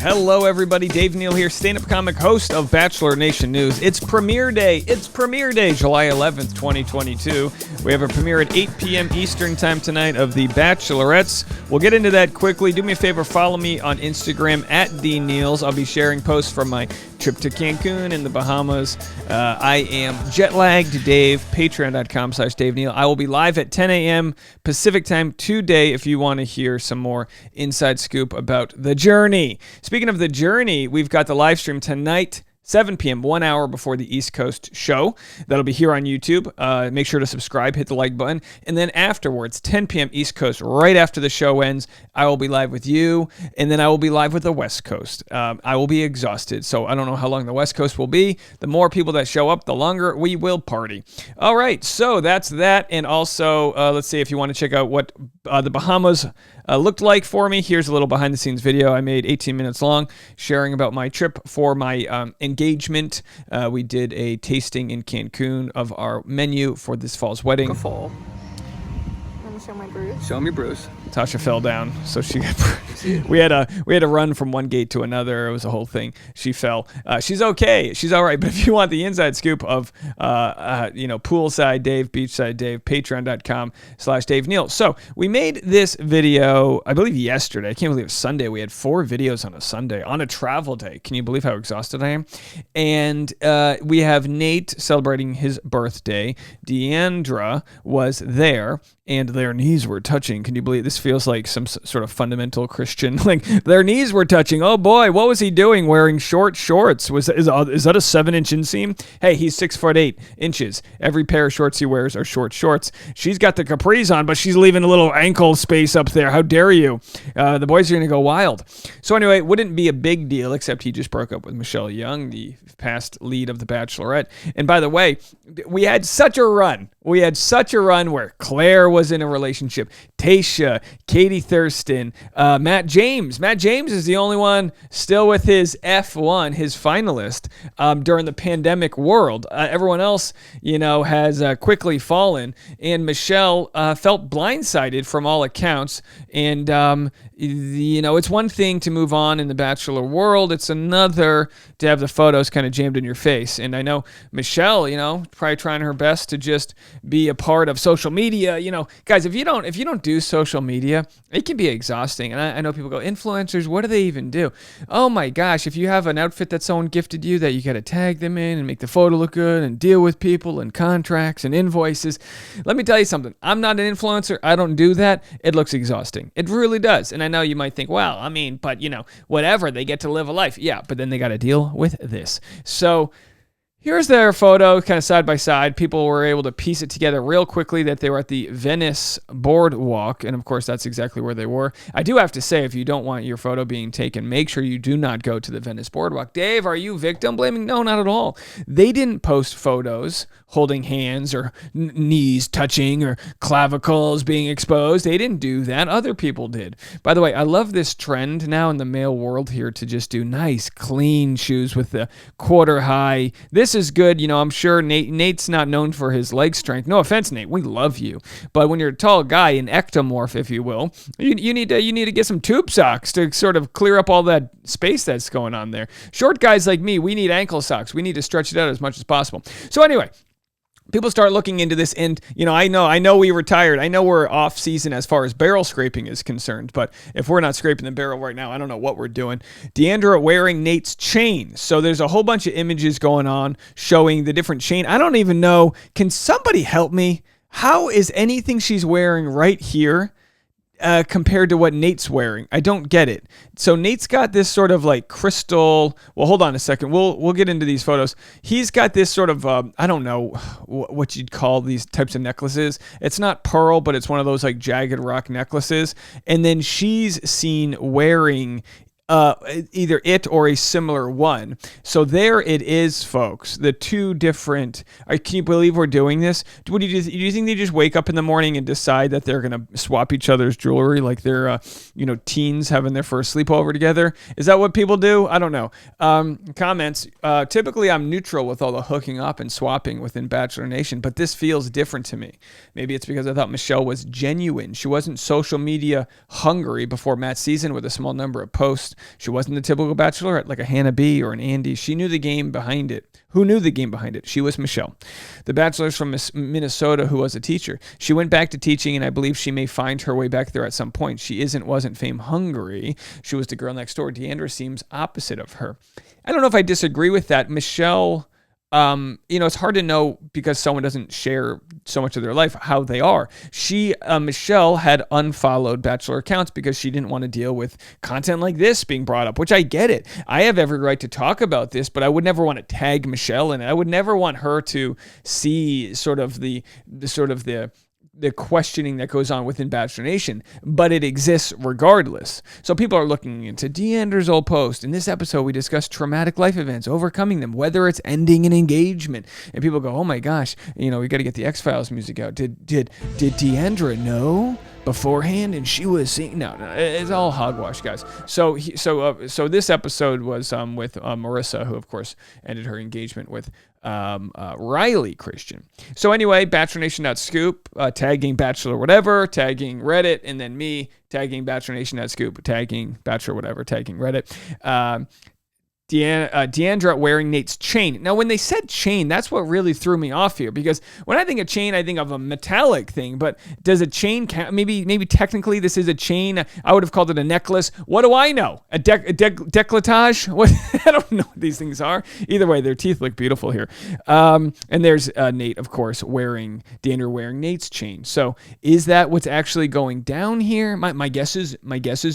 Hello, everybody. Dave Neal here, stand-up comic, host of Bachelor Nation News. It's premiere day. July 11th, 2022. We have a premiere at 8 p.m. Eastern time tonight of The Bachelorettes. We'll get into that quickly. Do me a favor, follow me on Instagram at DNeals. I'll be sharing posts from my trip to Cancun in the Bahamas. I am jet-lagged Dave, patreon.com/Dave Neal. I will be live at 10 a.m. Pacific time today if you want to hear some more inside scoop about the journey. Speaking of the journey, we've got the live stream tonight, 7 p.m., 1 hour before the East Coast show. That'll be here on YouTube. Make sure to subscribe, hit the like button. And then afterwards, 10 p.m. East Coast, right after the show ends, I will be live with you, and then I will be live with the West Coast. I will be exhausted, so I don't know how long the West Coast will be. The more people that show up, the longer we will party. All right, so that's that. And also, let's see if you want to check out what the Bahamas looked like for me. Here's a little behind-the-scenes video I made, 18 minutes long, sharing about my trip for my engagement. We did a tasting in Cancun of our menu for this fall's wedding. Fall. I'm gonna show my bruise. Show me bruise. Tasha fell down, so she got bruised. We had to run from one gate to another. It was a whole thing. She fell. She's okay. She's all right. But if you want the inside scoop of poolside Dave, beachside Dave, patreon.com/Dave Neal. So we made this video, I believe yesterday. I can't believe it was Sunday. We had 4 videos on a Sunday on a travel day. Can you believe how exhausted I am? And we have Nayte celebrating his birthday. Deandra was there, and their knees were touching. Can you believe this? Feels like some sort of fundamental Christian, like their knees were touching. Oh boy, what was he doing wearing short shorts? Is that a 7-inch inseam? Hey, he's 6'8" inches. Every pair of shorts he wears are short shorts. She's got the capris on, but she's leaving a little ankle space up there. How dare you? The boys are going to go wild. So anyway, it wouldn't be a big deal, except he just broke up with Michelle Young, the past lead of The Bachelorette. And by the way, we had such a run. We had such a run where Claire was in a relationship, Tayshia, Katie Thurston, Matt James. Matt James is the only one still with his F1, his finalist, during the pandemic world. Everyone else, has quickly fallen. And Michelle felt blindsided from all accounts. And, it's one thing to move on in the Bachelor world. It's another to have the photos kind of jammed in your face. And I know Michelle, probably trying her best to just be a part of social media. Guys, if you don't do social media, it can be exhausting. And I know people go, influencers, what do they even do? Oh my gosh, if you have an outfit that someone gifted you that you got to tag them in and make the photo look good and deal with people and contracts and invoices. Let me tell you something. I'm not an influencer. I don't do that. It looks exhausting. It really does. And I know you might think, well, but whatever, they get to live a life. Yeah, but then they got to deal with this. So here's their photo, kind of side by side. People were able to piece it together real quickly that they were at the Venice boardwalk, and of course, that's exactly where they were. I do have to say, if you don't want your photo being taken, make sure you do not go to the Venice boardwalk. Dave, are you victim blaming? No, not at all. They didn't post photos holding hands or knees touching or clavicles being exposed. They didn't do that. Other people did. By the way, I love this trend now in the male world here to just do nice, clean shoes with the quarter high. This is good. I'm sure Nate's not known for his leg strength. No offense, Nayte. We love you. But when you're a tall guy, an ectomorph, if you will, you need to get some tube socks to sort of clear up all that space that's going on there. Short guys like me, we need ankle socks. We need to stretch it out as much as possible. So anyway, people start looking into this, and I know we retired. I know we're off season as far as barrel scraping is concerned, but if we're not scraping the barrel right now, I don't know what we're doing. Deandra wearing Nate's chain. So there's a whole bunch of images going on showing the different chain. I don't even know. Can somebody help me? How is anything she's wearing right here compared to what Nate's wearing? I don't get it. So Nate's got this sort of like crystal. Well, hold on a second. We'll get into these photos. He's got this sort of I don't know what you'd call these types of necklaces. It's not pearl, but it's one of those like jagged rock necklaces. And then she's seen wearing either it or a similar one. So there it is, folks. The two different. Can you believe we're doing this? Do you think they just wake up in the morning and decide that they're gonna swap each other's jewelry like they're teens having their first sleepover together? Is that what people do? I don't know. Comments. Typically, I'm neutral with all the hooking up and swapping within Bachelor Nation, but this feels different to me. Maybe it's because I thought Michelle was genuine. She wasn't social media hungry before Matt's season with a small number of posts. She wasn't the typical bachelorette like a Hannah B or an Andy. She knew the game behind it. Who knew the game behind it? She was Michelle. The bachelor's from Minnesota who was a teacher. She went back to teaching, and I believe she may find her way back there at some point. She wasn't fame hungry. She was the girl next door. Deandra seems opposite of her. I don't know if I disagree with that. Michelle, it's hard to know because someone doesn't share so much of their life how they are. Michelle had unfollowed Bachelor accounts because she didn't want to deal with content like this being brought up, which I get it. I have every right to talk about this, but I would never want to tag Michelle in it. I would never want her to see sort of the questioning that goes on within Bachelor Nation, but it exists regardless. So people are looking into Deandra's old post. In this episode, we discuss traumatic life events, overcoming them, whether it's ending an engagement. And people go, oh my gosh, we got to get the X-Files music out. Did Deandra know beforehand and she was seeing? No, it's all hogwash, guys. So this episode was with Marissa, who of course ended her engagement with Riley Christian. So anyway, Bachelor Nation.scoop, tagging Bachelor whatever, tagging Reddit, and then me tagging Bachelor Nation.scoop, tagging Bachelor whatever, tagging Reddit. Deandra wearing Nayte's chain. Now, when they said chain, that's what really threw me off here, because when I think of chain, I think of a metallic thing, but does a chain count? Maybe technically this is a chain. I would have called it a necklace. What do I know? A décolletage? What? I don't know what these things are. Either way, their teeth look beautiful here. And there's Nayte, of course, Deandra wearing Nayte's chain. So is that what's actually going down here? My guess is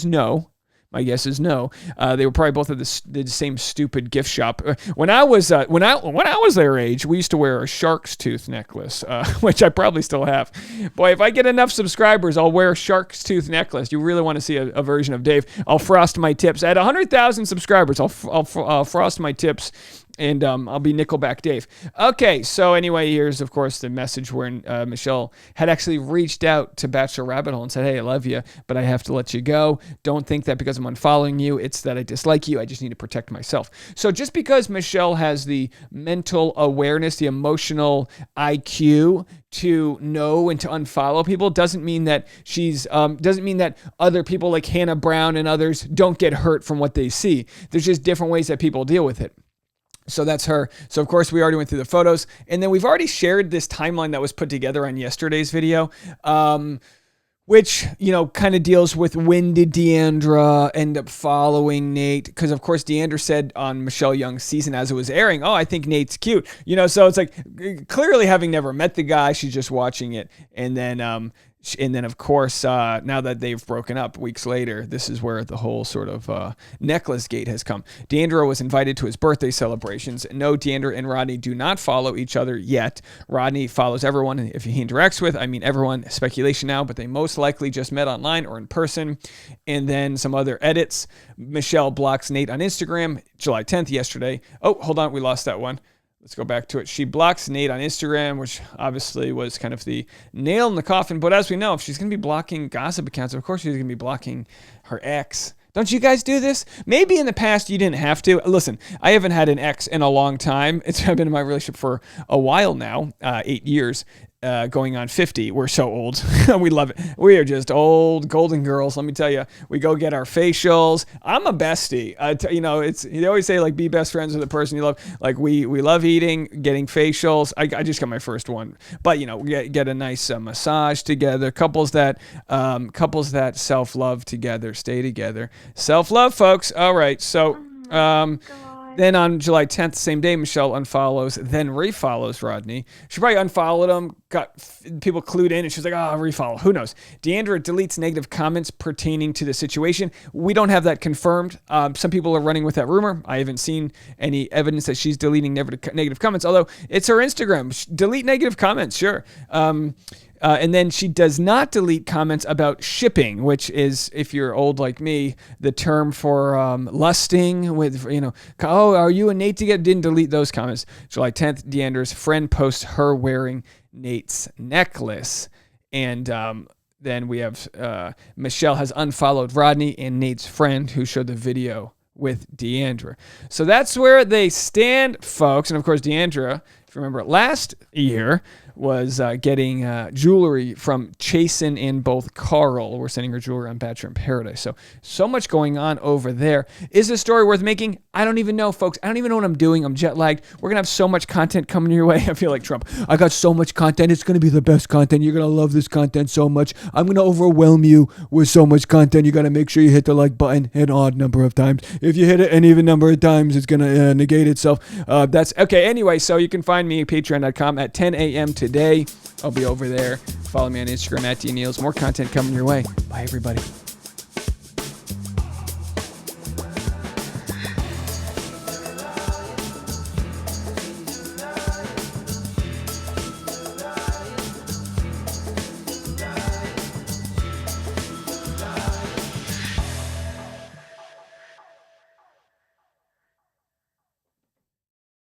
no. My guess is no. They were probably both at the same stupid gift shop. When I was their age, we used to wear a shark's tooth necklace, which I probably still have. Boy, if I get enough subscribers, I'll wear a shark's tooth necklace. You really want to see a version of Dave? I'll frost my tips at 100,000 subscribers. I'll frost my tips. And I'll be Nickelback Dave. Okay, so anyway, here's, of course, the message where Michelle had actually reached out to Bachelor Rabbit Hole and said, hey, I love you, but I have to let you go. Don't think that because I'm unfollowing you, it's that I dislike you. I just need to protect myself. So just because Michelle has the mental awareness, the emotional IQ to know and to unfollow people doesn't mean that doesn't mean that other people like Hannah Brown and others don't get hurt from what they see. There's just different ways that people deal with it. So that's her. So, of course, we already went through the photos. And then we've already shared this timeline that was put together on yesterday's video, which, kind of deals with when did Deandra end up following Nayte? Because, of course, Deandra said on Michelle Young's season as it was airing, oh, I think Nayte's cute. So it's like clearly having never met the guy, she's just watching it. And then, of course, now that they've broken up weeks later, this is where the whole sort of necklace gate has come. Deandra was invited to his birthday celebrations. No, Deandra and Rodney do not follow each other yet. Rodney follows everyone if he interacts with. I mean, everyone, speculation now, but they most likely just met online or in person. And then some other edits. Michelle blocks Nayte on Instagram, July 10th, yesterday. Oh, hold on, we lost that one. Let's go back to it. She blocks Nayte on Instagram, which obviously was kind of the nail in the coffin. But as we know, if she's going to be blocking gossip accounts, of course she's going to be blocking her ex. Don't you guys do this? Maybe in the past you didn't have to. Listen, I haven't had an ex in a long time. I've been in my relationship for a while now, 8 years. Going on 50. We're so old. We love it. We are just old golden girls. Let me tell you, we go get our facials. I'm a bestie. They always say like be best friends with the person you love. Like we love eating, getting facials. I just got my first one, but get a nice massage together. Couples that self-love together, stay together. Self-love, folks. All right. So, then on July 10th, same day, Michelle unfollows, then refollows Rodney. She probably unfollowed him, got people clued in, and she's like, refollow. Who knows? Deandra deletes negative comments pertaining to the situation. We don't have that confirmed. Some people are running with that rumor. I haven't seen any evidence that she's deleting negative comments, although it's her Instagram. Delete negative comments, sure. And then she does not delete comments about shipping, which is, if you're old like me, the term for lusting with, oh, are you and Nayte together? Didn't delete those comments. July 10th, Deandra's friend posts her wearing Nayte's necklace. And then we have Michelle has unfollowed Rodney and Nayte's friend who showed the video with Deandra. So that's where they stand, folks. And of course, Deandra, if you remember last year, was getting jewelry from Chasen and both Carl. We're sending her jewelry on Bachelor in Paradise. So much going on over there. Is this story worth making? I don't even know, folks. I don't even know what I'm doing. I'm jet lagged. We're going to have so much content coming your way. I feel like Trump. I got so much content. It's going to be the best content. You're going to love this content so much. I'm going to overwhelm you with so much content. You got to make sure you hit the like button an odd number of times. If you hit it an even number of times, it's going to negate itself. That's okay. Anyway, so you can find me at patreon.com at 10 a.m. today. I'll be over there. Follow me on Instagram at DNeils. More content coming your way. Bye, everybody.